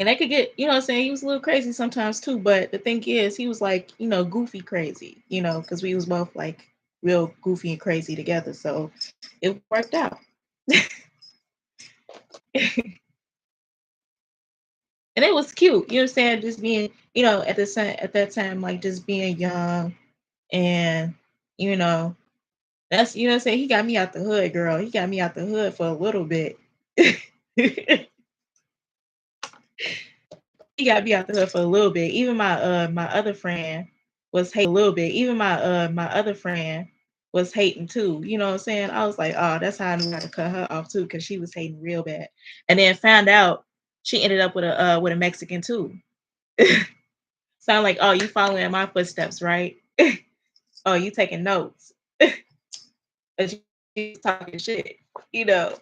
Speaker 1: And they could get, what I'm saying, he was a little crazy sometimes too. But the thing is, he was like, goofy crazy, because we was both like real goofy and crazy together. So it worked out. And it was cute, you know what I'm saying? Just being, at that time, like just being young and you know, that's what I'm saying. He got me out the hood, girl. He got me out the hood for a little bit. He got me out the hood for a little bit. Even my other friend was hating a little bit. Even my other friend was hating too. You know what I'm saying? I was like, oh, that's how I knew how to cut her off too, because she was hating real bad. And then found out she ended up with a Mexican too. Sound like, oh, you following in my footsteps, right? Oh, you taking notes. But you talking shit, you know.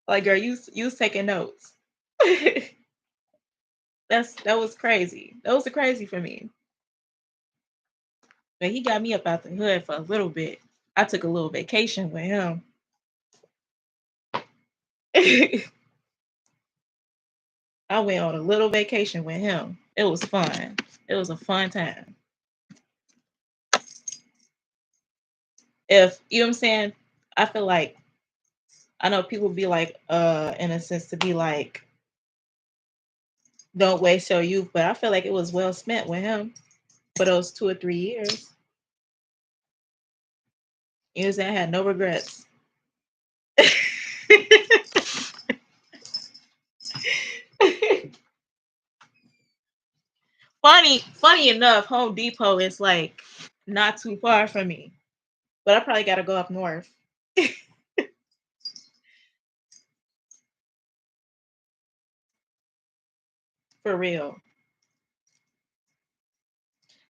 Speaker 1: Like, girl, you was taking notes. That was crazy. That was crazy for me. But he got me up out the hood for a little bit. I took a little vacation with him. I went on a little vacation with him. It was fun. It was a fun time. If you know what I'm saying, I feel like I know people be like, in a sense to be like, don't waste your youth, but I feel like it was well spent with him for those 2 or 3 years. You know what I'm saying? I had no regrets. Funny enough, Home Depot is like not too far from me, but I probably got to go up north for real.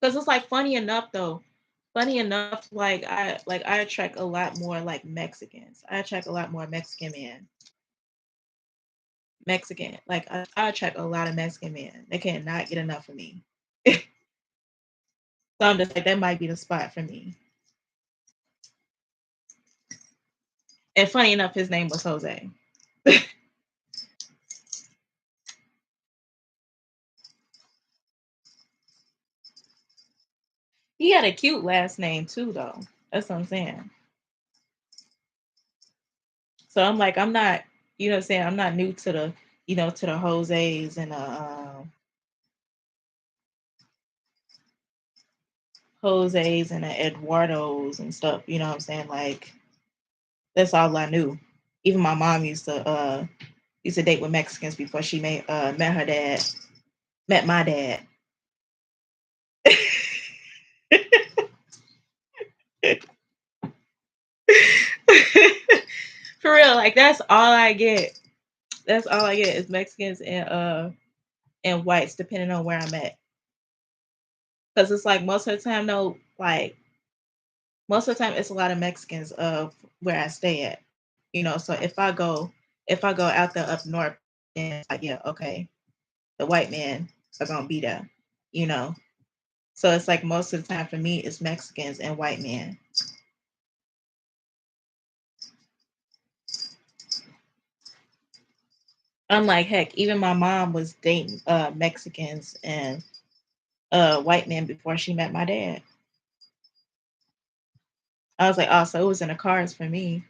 Speaker 1: Because it's like funny enough though. Funny enough, I attract a lot more like Mexicans. I attract a lot more Mexican men. Mexican. Like I attract a lot of Mexican men. They cannot get enough of me. So I'm just like that might be the spot for me. And funny enough, his name was Jose. He had a cute last name too, though. That's what I'm saying. So I'm like, I'm not, you know what I'm saying? I'm not new to the, to the Jose's and Jose's and the Eduardo's and stuff. You know what I'm saying? Like that's all I knew. Even my mom used to date with Mexicans before she met my dad. For real, like that's all I get. That's all I get is Mexicans and whites, depending on where I'm at. Because it's like most of the time, though, like most of the time, it's a lot of Mexicans of where I stay at. So if I go out there up north, then it's like yeah, okay, the white men are gonna be there. You know, so it's like most of the time for me, it's Mexicans and white men. Unlike heck, even my mom was dating Mexicans and white men before she met my dad. I was like, oh, so it was in the cards for me.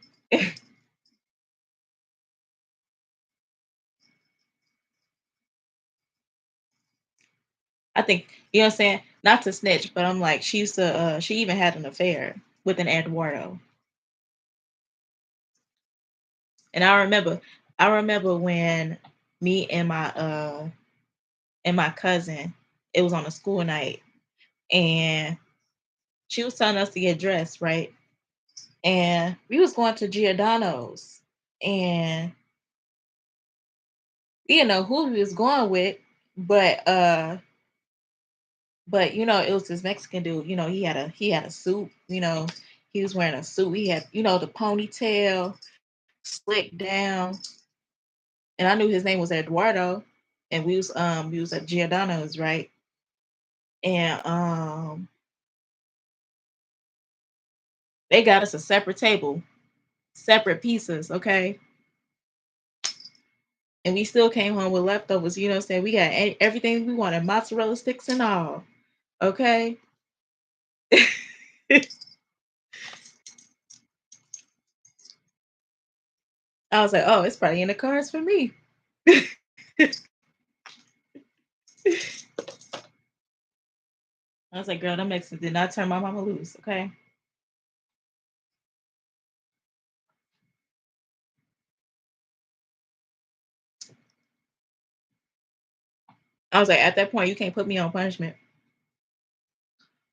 Speaker 1: I think you know what I'm saying. Not to snitch, but I'm like, she used to. She even had an affair with an Eduardo, and I remember when me and my cousin, it was on a school night, and she was telling us to get dressed, right? And we was going to Giordano's, and we didn't know who we was going with, but it was this Mexican dude. He had a suit. He was wearing a suit. He had the ponytail slicked down, and I knew his name was Eduardo, and we was at Giordano's, right? And they got us a separate table, separate pieces, okay? And we still came home with leftovers. You know what I'm saying? We got everything we wanted, mozzarella sticks and all, okay? I was like, oh, it's probably in the cards for me. I was like, girl, that Mexicans did not turn my mama loose, okay? I was like, at that point, you can't put me on punishment.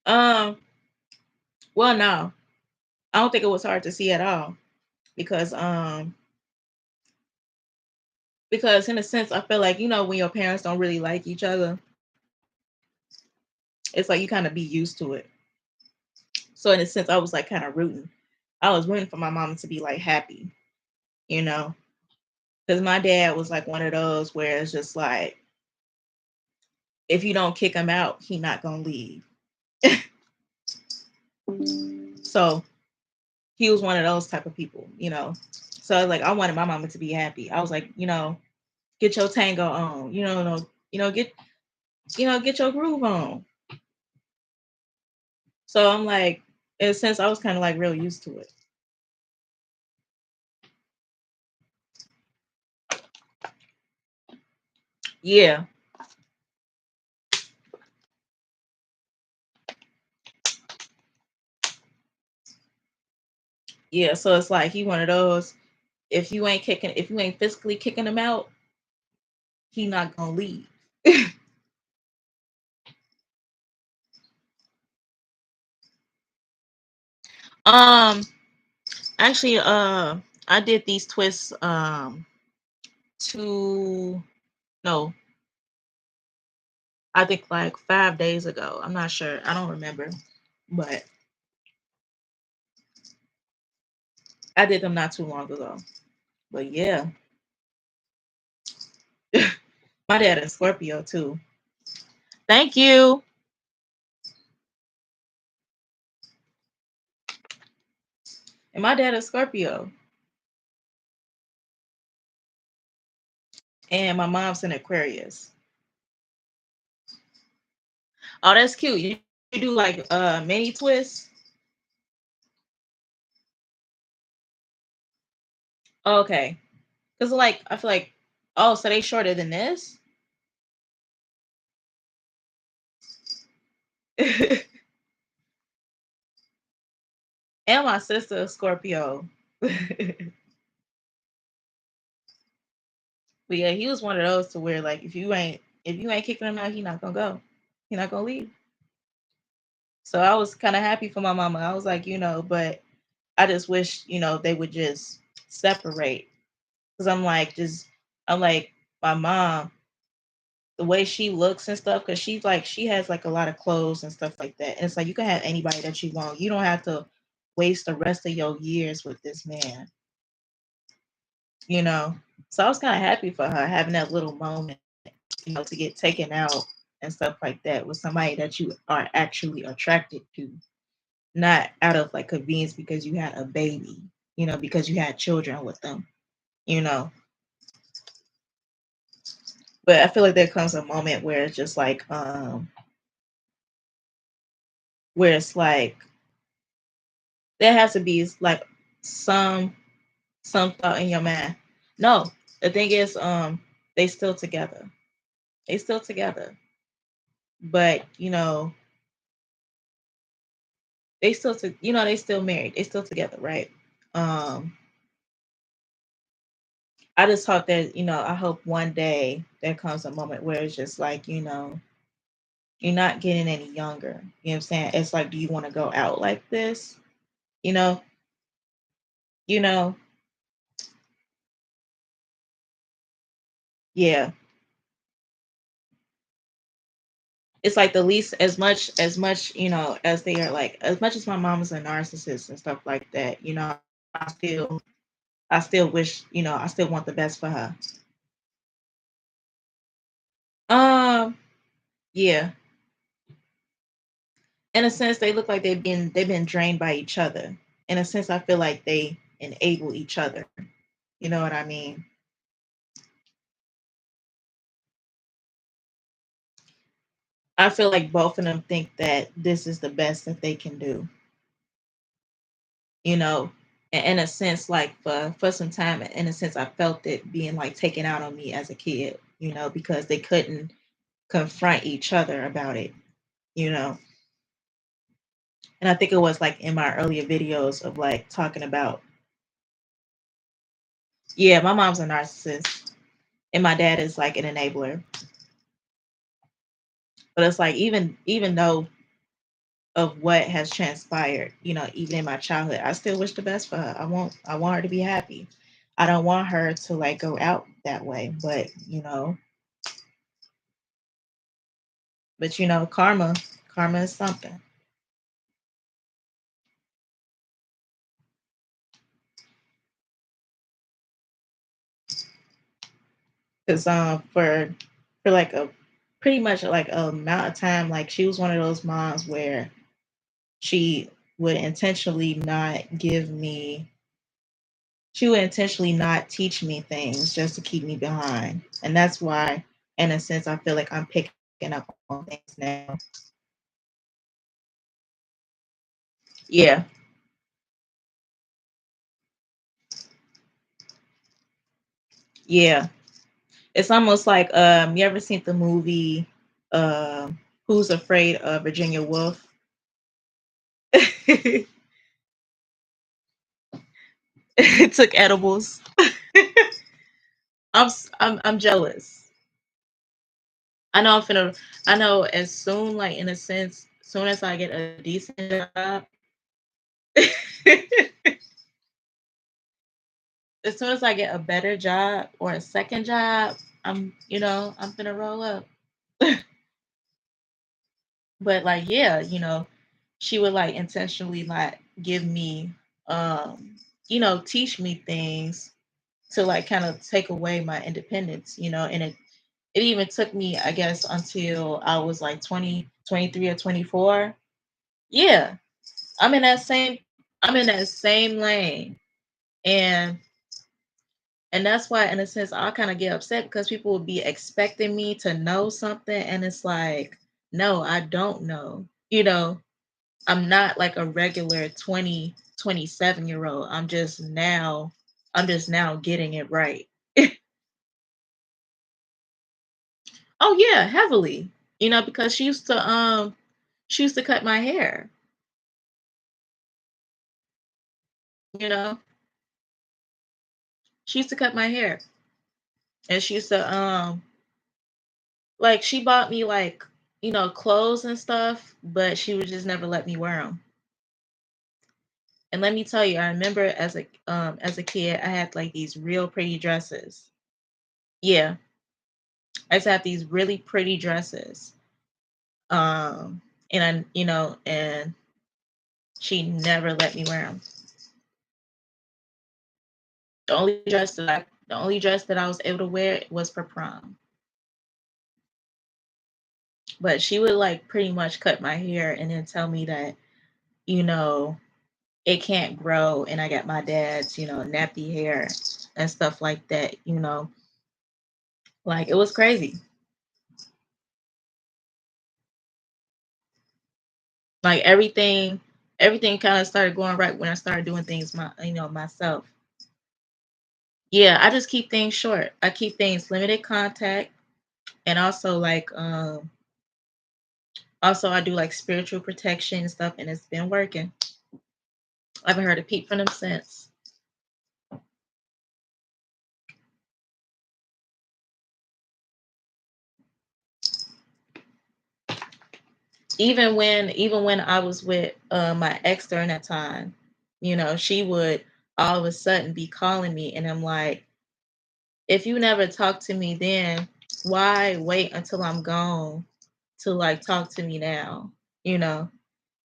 Speaker 1: Um, well, no, I don't think it was hard to see at all because because in a sense, I feel like when your parents don't really like each other, it's like you kind of be used to it. So in a sense, I was like kind of rooting. I was rooting for my mom to be like happy, you know, because my dad was like one of those where it's just like if you don't kick him out, he not gonna leave. So he was one of those type of people. So like I wanted my mama to be happy. I was like, get your tango on, no, get your groove on. So I'm like, And since I was kind of like real used to it. Yeah. Yeah. So it's like he one of those, if you ain't physically kicking him out, he not gonna leave. um actually I did these twists two no, I think like 5 days ago. I'm not sure. I don't remember. But I did them not too long ago. But yeah. My dad is Scorpio too. Thank you. And my dad is Scorpio. And my mom's an Aquarius. Oh, that's cute. You do like mini twists? Oh, okay. Because like I feel like, oh, so they shorter than this? And my sister is Scorpio. But yeah, he was one of those to where like if you ain't kicking him out, he not gonna go. He not gonna leave. So I was kind of happy for my mama. I was like, but I just wish, they would just separate. Cause I'm like, my mom, the way she looks and stuff, cause she has like a lot of clothes and stuff like that. And it's like you can have anybody that you want. You don't have to waste the rest of your years with this man, you know. So I was kind of happy for her having that little moment, to get taken out and stuff like that with somebody that you are actually attracted to, not out of like convenience because you had a baby, because you had children with them, you know. But I feel like there comes a moment where it's just like, where it's like there has to be like some some thought in your mind. No, the thing is, they still together. They still together, but they still married. They still together, right? Um, I just hope that I hope one day there comes a moment where it's just like you're not getting any younger. You know what I'm saying? It's like, do you want to go out like this? You know, you know, yeah. It's like the least as much, as they are like as much as my mom is a narcissist and stuff like that, I still I still wish, I still want the best for her. Um, yeah. In a sense, they look like they've been drained by each other. In a sense, I feel like they enable each other. You know what I mean? I feel like both of them think that this is the best that they can do. You know, in a sense, like for some time, in a sense, I felt it being like taken out on me as a kid. Because they couldn't confront each other about it. You know, and I think it was like in my earlier videos of like talking about, yeah, my mom's a narcissist and my dad is like an enabler. But it's like even though of what has transpired, even in my childhood, I still wish the best for her. I want her to be happy. I don't want her to like go out that way. But karma is something. Because for like a pretty much like a amount of time, like she was one of those moms where she would intentionally not give me she would intentionally not teach me things just to keep me behind. And that's why, in a sense, I feel like I'm picking up on things now. Yeah, yeah. It's almost like you ever seen the movie Who's Afraid of Virginia Woolf? Took edibles. I'm jealous. I know I'm finna. I know as soon, like in a sense, soon as I get a decent job, as soon as I get a better job or a second job, I'm finna roll up. But like, yeah, she would like intentionally like give me, um, teach me things to like kind of take away my independence, and it even took me, I guess, until I was like 20, 23, or 24. Yeah, I'm in that same I'm in that same lane. And that's why in a sense I kind of get upset because people would be expecting me to know something and it's like, no, I don't know. I'm not like a regular 27 year old. I'm just now getting it right. Oh yeah, heavily. Because she used to cut my hair, you know. She used to cut my hair. And she used to like she bought me like, clothes and stuff, but she would just never let me wear them. And let me tell you, I remember as a kid, I had like these real pretty dresses. Yeah, I used to have these really pretty dresses. Um, and she never let me wear them. The only dress that I was able to wear was for prom. But she would like pretty much cut my hair and then tell me that, you know, it can't grow, and I got my dad's, nappy hair and stuff like that. Like it was crazy. Like everything kind of started going right when I started doing things myself. Yeah, I just keep things short. I keep things limited contact, and also I do like spiritual protection and stuff, and it's been working. I haven't heard a peep from them since. Even when I was with my ex during that time, she would all of a sudden be calling me, and I'm like, if you never talk to me then, why wait until I'm gone to like talk to me now? You know.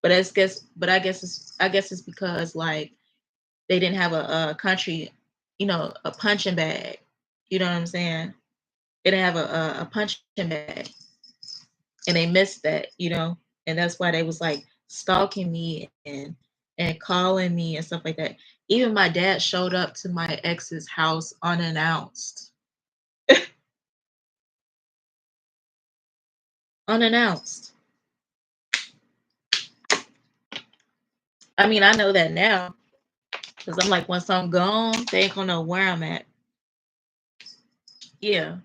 Speaker 1: But I guess it's because like they didn't have a country, a punching bag. You know what I'm saying? They didn't have a punching bag, and they missed that. And that's why they was like stalking me and calling me and stuff like that. Even my dad showed up to my ex's house unannounced. Unannounced. I mean, I know that now because I'm like, once I'm gone, they ain't gonna know where I'm at. Yeah,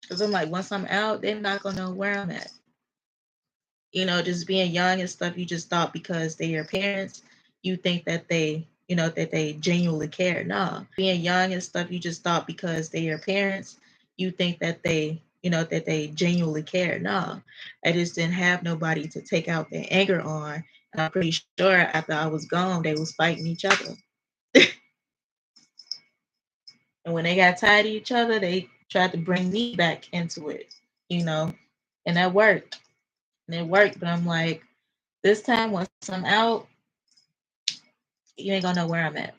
Speaker 1: because I'm like, once I'm out, they're not gonna know where I'm at. Just being young and stuff, you just thought because they're your parents, you think that they genuinely care. No, being young and stuff, you just thought because they're your parents, you think that they genuinely care. No, I just didn't have nobody to take out their anger on. And I'm pretty sure after I was gone, they was fighting each other. And when they got tired of each other, they tried to bring me back into it, you know, and that worked. And it worked, but I'm like, this time once I'm out, you ain't gonna know where I'm at.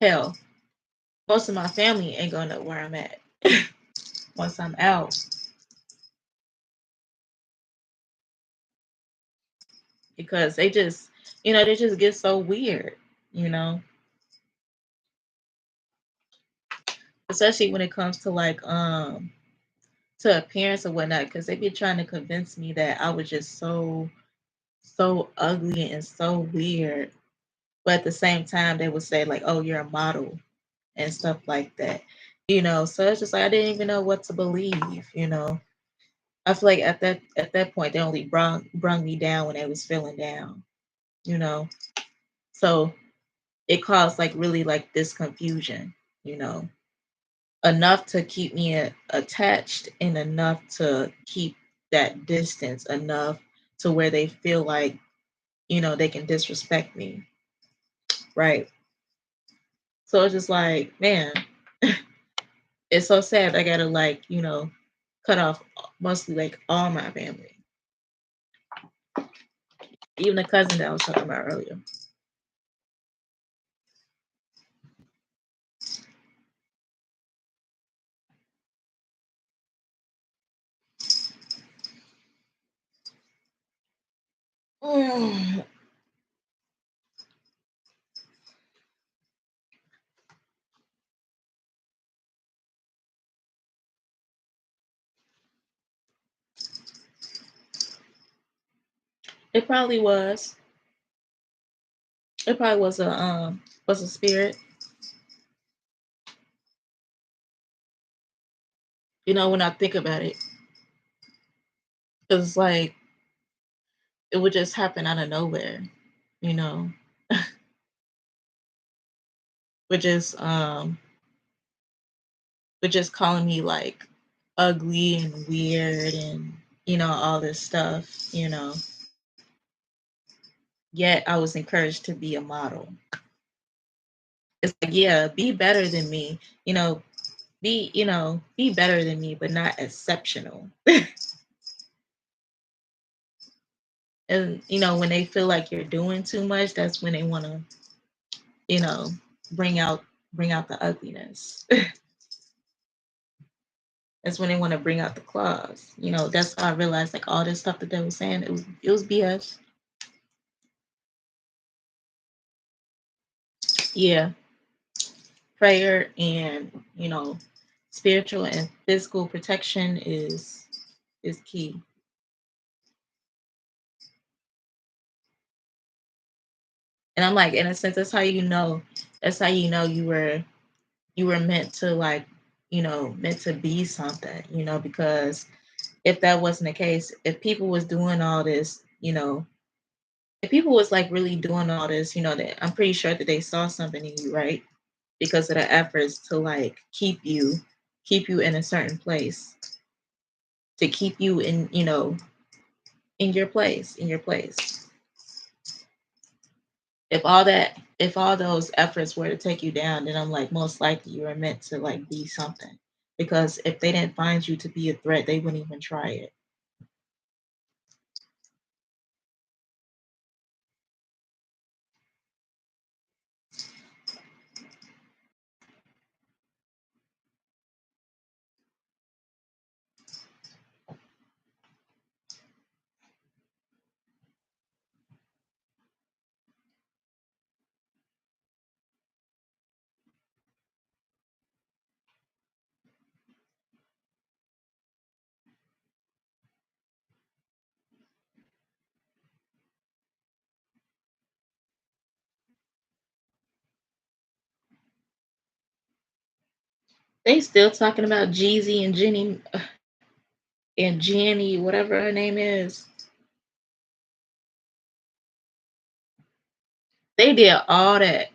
Speaker 1: Hell, most of my family ain't gonna know where I'm at once I'm out because they just get so weird, you know, especially when it comes to like to appearance or whatnot, because they be trying to convince me that I was just so so ugly and so weird. But at the same time, they would say like, "Oh, you're a model," and stuff like that. So it's just like I didn't even know what to believe. I feel like at that point they only brung me down when I was feeling down, you know. So it caused like really like this confusion, you know, enough to keep me attached and enough to keep that distance enough to where they feel like, they can disrespect me, right? So it's just like, man, it's so sad. I gotta like, cut off mostly like all my family, even the cousin that I was talking about earlier. Mm, it probably was. It probably was a spirit. When I think about it, it's like it would just happen out of nowhere. You know, with just calling me like ugly and weird and all this stuff. Yet I was encouraged to be a model. It's like, yeah, be better than me. Be better than me, but not exceptional. And when they feel like you're doing too much, that's when they want to, you know, bring out bring out the ugliness. That's when they want to bring out the claws. That's how I realized like all this stuff that they were saying, it was BS. Yeah, prayer and spiritual and physical protection is key. And I'm like, in a sense, that's how you know you were meant to like, meant to be something, because if that wasn't the case, if people was doing all this, if people was like really doing all this, that I'm pretty sure that they saw something in you, right? Because of the efforts to like keep you in a certain place, to keep you in your place. If all those efforts were to take you down, then I'm like, most likely you were meant to like be something. Because if they didn't find you to be a threat, they wouldn't even try it. They still talking about Jeezy and Jenny, whatever her name is. They did all that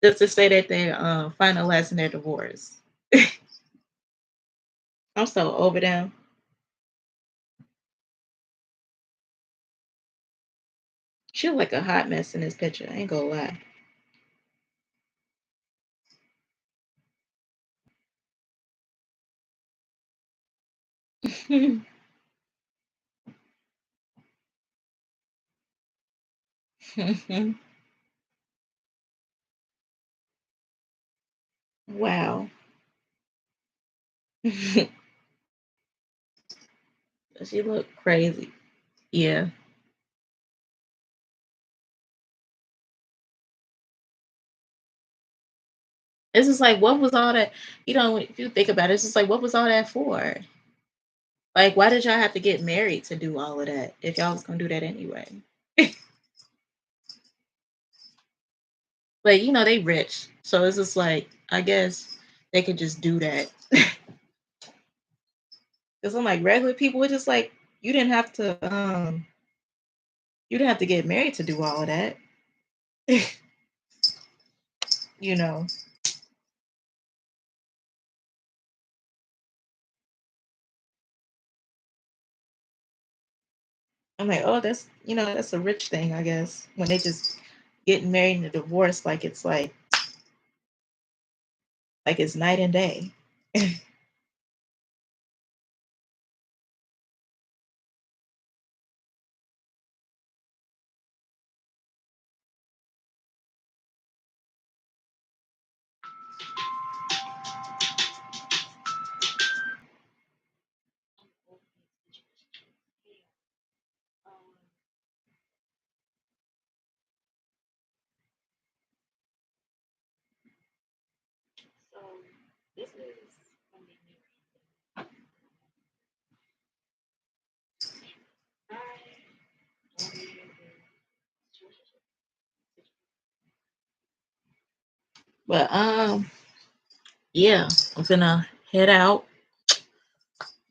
Speaker 1: just to say that they're finalizing their divorce. I'm so over them. She look like a hot mess in this picture. I ain't gonna lie. Wow. She look crazy. Yeah. It's just like, what was all that? If you think about it, it's just like, what was all that for? Like, why did y'all have to get married to do all of that if y'all was gonna do that anyway? But they rich, so it's just like I guess they could just do that. Because I'm like regular people were just like you didn't have to you didn't have to get married to do all of that. you know. I'm like, oh, that's that's a rich thing, I guess. When they just getting married and divorced, like it's like it's night and day. So this is but yeah, I'm gonna head out,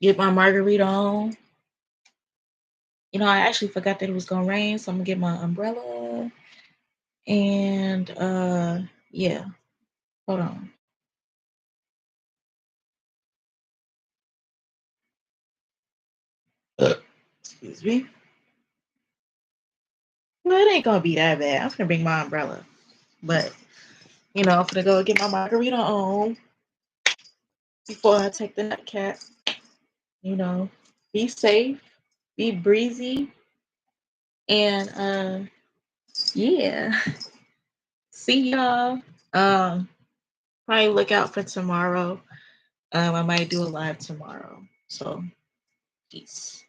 Speaker 1: get my margarita on. I actually forgot that it was gonna rain, so I'm gonna get my umbrella and yeah, hold on. Excuse me. Well, it ain't gonna be that bad. I'm gonna bring my umbrella. But I'm gonna go get my margarita on before I take the nightcap. You know, be safe, be breezy, and yeah. See y'all. Probably look out for tomorrow. I might do a live tomorrow. So peace.